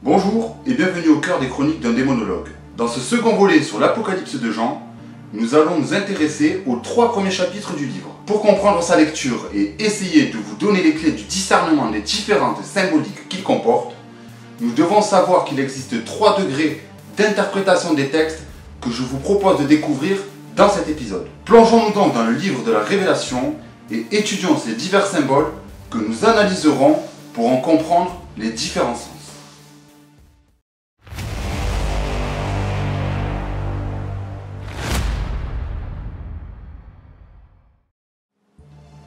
Bonjour et bienvenue au cœur des chroniques d'un démonologue. Dans ce second volet sur l'Apocalypse de Jean, nous allons nous intéresser aux 3 premiers chapitres du livre. Pour comprendre sa lecture et essayer de vous donner les clés du discernement des différentes symboliques qu'il comporte, nous devons savoir qu'il existe 3 degrés d'interprétation des textes que je vous propose de découvrir dans cet épisode. Plongeons-nous donc dans le livre de la Révélation et étudions ces divers symboles que nous analyserons pour en comprendre les différents sens.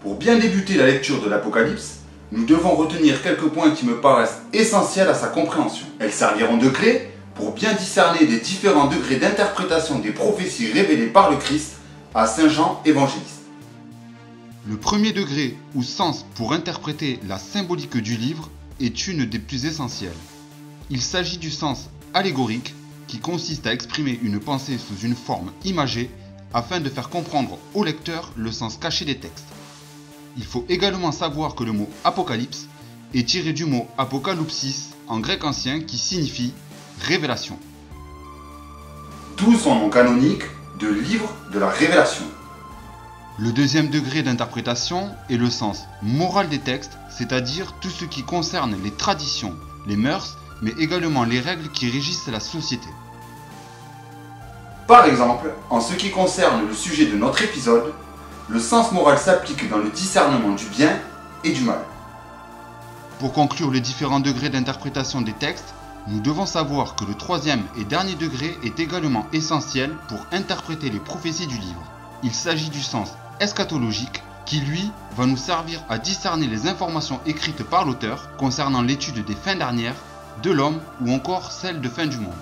Pour bien débuter la lecture de l'Apocalypse, nous devons retenir quelques points qui me paraissent essentiels à sa compréhension. Elles serviront de clé pour bien discerner les différents degrés d'interprétation des prophéties révélées par le Christ à Saint Jean évangéliste. Le premier degré ou sens pour interpréter la symbolique du livre est une des plus essentielles. Il s'agit du sens allégorique qui consiste à exprimer une pensée sous une forme imagée afin de faire comprendre au lecteur le sens caché des textes. Il faut également savoir que le mot apocalypse est tiré du mot apokalypsis en grec ancien qui signifie révélation. D'où son nom canonique de livre de la Révélation. Le deuxième degré d'interprétation est le sens moral des textes, c'est-à-dire tout ce qui concerne les traditions, les mœurs, mais également les règles qui régissent la société. Par exemple, en ce qui concerne le sujet de notre épisode, le sens moral s'applique dans le discernement du bien et du mal. Pour conclure les différents degrés d'interprétation des textes, nous devons savoir que le troisième et dernier degré est également essentiel pour interpréter les prophéties du livre. Il s'agit du sens eschatologique qui, lui, va nous servir à discerner les informations écrites par l'auteur concernant l'étude des fins dernières, de l'homme ou encore celle de fin du monde.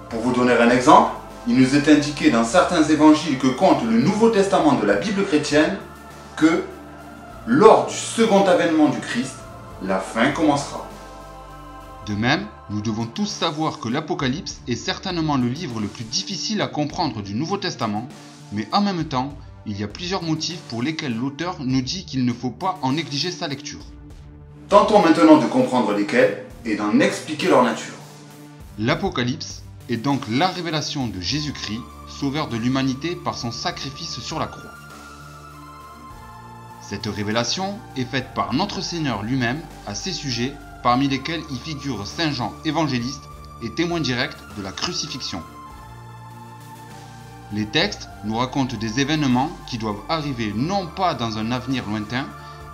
Pour vous donner un exemple, il nous est indiqué dans certains évangiles que compte le Nouveau Testament de la Bible chrétienne que, lors du second avènement du Christ, la fin commencera. De même, nous devons tous savoir que l'Apocalypse est certainement le livre le plus difficile à comprendre du Nouveau Testament, mais en même temps, il y a plusieurs motifs pour lesquels l'auteur nous dit qu'il ne faut pas en négliger sa lecture. Tentons maintenant de comprendre lesquels et d'en expliquer leur nature. L'Apocalypse est donc la révélation de Jésus-Christ, sauveur de l'humanité par son sacrifice sur la croix. Cette révélation est faite par notre Seigneur lui-même à ses sujets, parmi lesquels y figure Saint Jean évangéliste et témoin direct de la crucifixion. Les textes nous racontent des événements qui doivent arriver non pas dans un avenir lointain,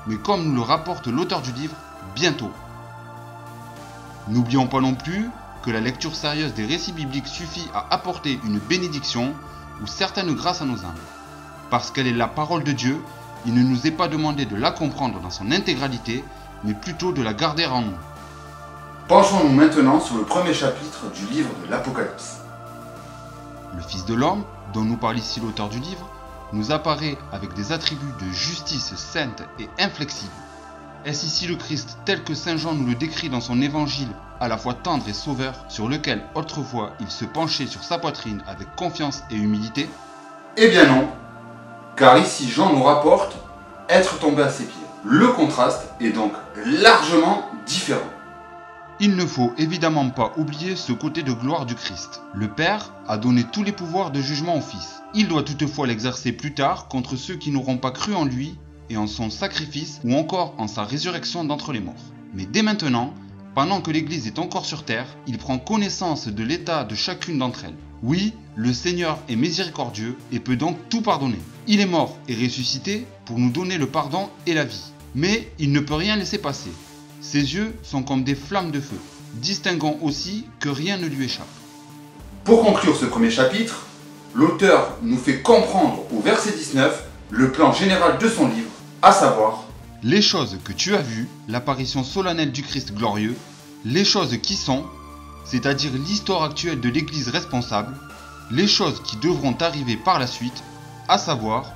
mais comme nous le rapporte l'auteur du livre, bientôt. N'oublions pas non plus que la lecture sérieuse des récits bibliques suffit à apporter une bénédiction ou certaines grâces à nos âmes. Parce qu'elle est la parole de Dieu, il ne nous est pas demandé de la comprendre dans son intégralité, mais plutôt de la garder en nous. Penchons-nous maintenant sur le premier chapitre du livre de l'Apocalypse. Le Fils de l'homme, dont nous parle ici l'auteur du livre, nous apparaît avec des attributs de justice sainte et inflexible. Est-ce ici le Christ tel que Saint Jean nous le décrit dans son évangile, à la fois tendre et sauveur, sur lequel autrefois il se penchait sur sa poitrine avec confiance et humilité? Eh bien non, car ici Jean nous rapporte être tombé à ses pieds. Le contraste est donc largement différent. Il ne faut évidemment pas oublier ce côté de gloire du Christ. Le Père a donné tous les pouvoirs de jugement au Fils. Il doit toutefois l'exercer plus tard contre ceux qui n'auront pas cru en lui et en son sacrifice ou encore en sa résurrection d'entre les morts. Mais dès maintenant, pendant que l'Église est encore sur terre, il prend connaissance de l'état de chacune d'entre elles. Oui, le Seigneur est miséricordieux et peut donc tout pardonner. Il est mort et ressuscité pour nous donner le pardon et la vie. Mais il ne peut rien laisser passer. Ses yeux sont comme des flammes de feu, distinguant aussi que rien ne lui échappe. Pour conclure ce premier chapitre, l'auteur nous fait comprendre au verset 19 le plan général de son livre, à savoir les choses que tu as vues, l'apparition solennelle du Christ glorieux, les choses qui sont, c'est-à-dire l'histoire actuelle de l'Église responsable, les choses qui devront arriver par la suite, à savoir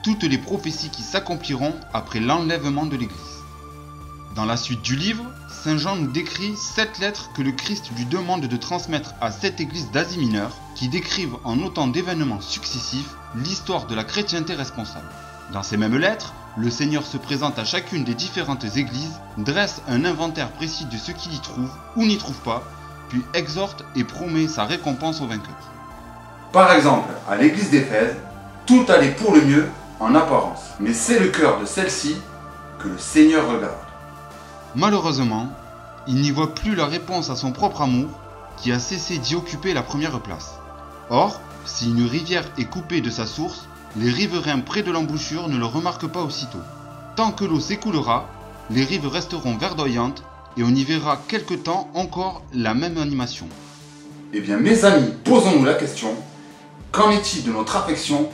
toutes les prophéties qui s'accompliront après l'enlèvement de l'Église. Dans la suite du livre, Saint Jean nous décrit 7 lettres que le Christ lui demande de transmettre à 7 églises d'Asie mineure qui décrivent en autant d'événements successifs l'histoire de la chrétienté responsable. Dans ces mêmes lettres, Le Seigneur se présente à chacune des différentes églises, dresse un inventaire précis de ce qu'il y trouve ou n'y trouve pas, puis exhorte et promet sa récompense aux vainqueurs. Par exemple, à l'église d'Éphèse, tout allait pour le mieux en apparence, mais c'est le cœur de celle-ci que le Seigneur regarde. Malheureusement, il n'y voit plus la réponse à son propre amour, qui a cessé d'y occuper la première place. Or, si une rivière est coupée de sa source, les riverains près de l'embouchure ne le remarquent pas aussitôt. Tant que l'eau s'écoulera, les rives resteront verdoyantes et on y verra quelque temps encore la même animation. Eh bien mes amis, posons-nous la question, qu'en est-il de notre affection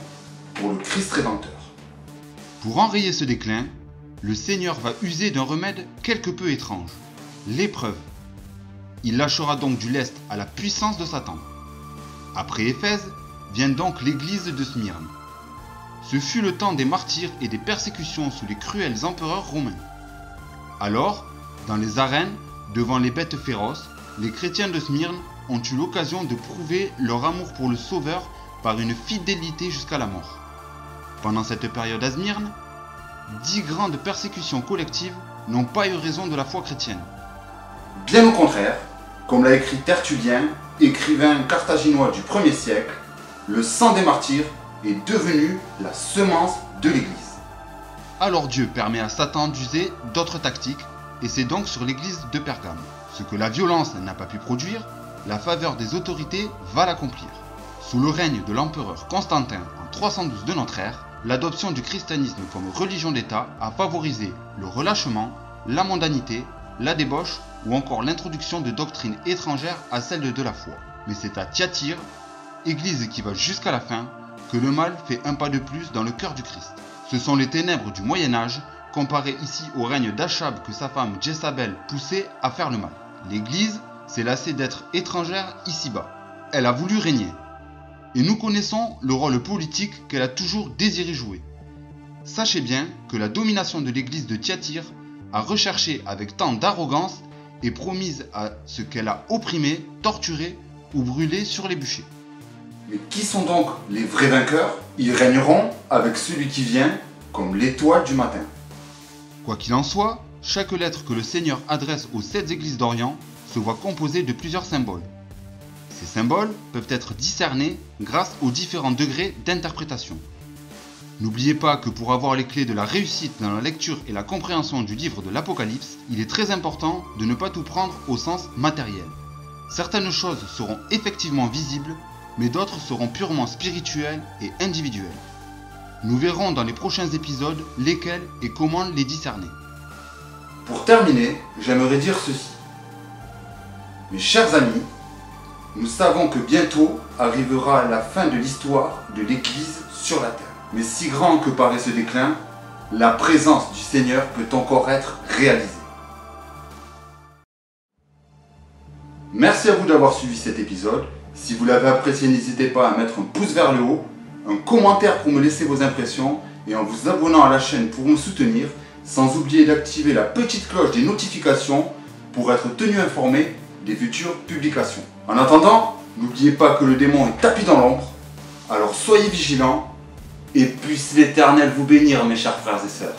pour le Christ Rédempteur? Pour enrayer ce déclin, le Seigneur va user d'un remède quelque peu étrange, l'épreuve. Il lâchera donc du lest à la puissance de Satan. Après Éphèse, vient donc l'église de Smyrne. Ce fut le temps des martyrs et des persécutions sous les cruels empereurs romains. Alors, dans les arènes, devant les bêtes féroces, les chrétiens de Smyrne ont eu l'occasion de prouver leur amour pour le Sauveur par une fidélité jusqu'à la mort. Pendant cette période à Smyrne, 10 grandes persécutions collectives n'ont pas eu raison de la foi chrétienne. Bien au contraire, comme l'a écrit Tertullien, écrivain carthaginois du 1er siècle, le sang des martyrs est devenu la semence de l'Église. Alors Dieu permet à Satan d'user d'autres tactiques, et c'est donc sur l'église de Pergame. Ce que la violence n'a pas pu produire, la faveur des autorités va l'accomplir. Sous le règne de l'empereur Constantin en 312 de notre ère, l'adoption du christianisme comme religion d'État a favorisé le relâchement, la mondanité, la débauche ou encore l'introduction de doctrines étrangères à celles de la foi. Mais c'est à Thyatire, église qui va jusqu'à la fin, que le mal fait un pas de plus dans le cœur du Christ. Ce sont les ténèbres du Moyen-Âge, comparées ici au règne d'Achab que sa femme Jézabel poussait à faire le mal. L'Église s'est lassée d'être étrangère ici-bas. Elle a voulu régner. Et nous connaissons le rôle politique qu'elle a toujours désiré jouer. Sachez bien que la domination de l'Église de Thyatire a recherché avec tant d'arrogance et promise à ce qu'elle a opprimé, torturé ou brûlé sur les bûchers. Mais qui sont donc les vrais vainqueurs? Ils régneront avec celui qui vient comme l'étoile du matin. Quoi qu'il en soit, chaque lettre que le Seigneur adresse aux 7 églises d'Orient se voit composée de plusieurs symboles. Ces symboles peuvent être discernés grâce aux différents degrés d'interprétation. N'oubliez pas que pour avoir les clés de la réussite dans la lecture et la compréhension du livre de l'Apocalypse, il est très important de ne pas tout prendre au sens matériel. Certaines choses seront effectivement visibles, mais d'autres seront purement spirituelles et individuelles. Nous verrons dans les prochains épisodes lesquels et comment les discerner. Pour terminer, j'aimerais dire ceci. Mes chers amis, nous savons que bientôt arrivera la fin de l'histoire de l'Église sur la terre. Mais si grand que paraît ce déclin, la présence du Seigneur peut encore être réalisée. Merci à vous d'avoir suivi cet épisode. Si vous l'avez apprécié, n'hésitez pas à mettre un pouce vers le haut, un commentaire pour me laisser vos impressions et en vous abonnant à la chaîne pour me soutenir, sans oublier d'activer la petite cloche des notifications pour être tenu informé des futures publications. En attendant, n'oubliez pas que le démon est tapis dans l'ombre, alors soyez vigilants et puisse l'Éternel vous bénir mes chers frères et sœurs.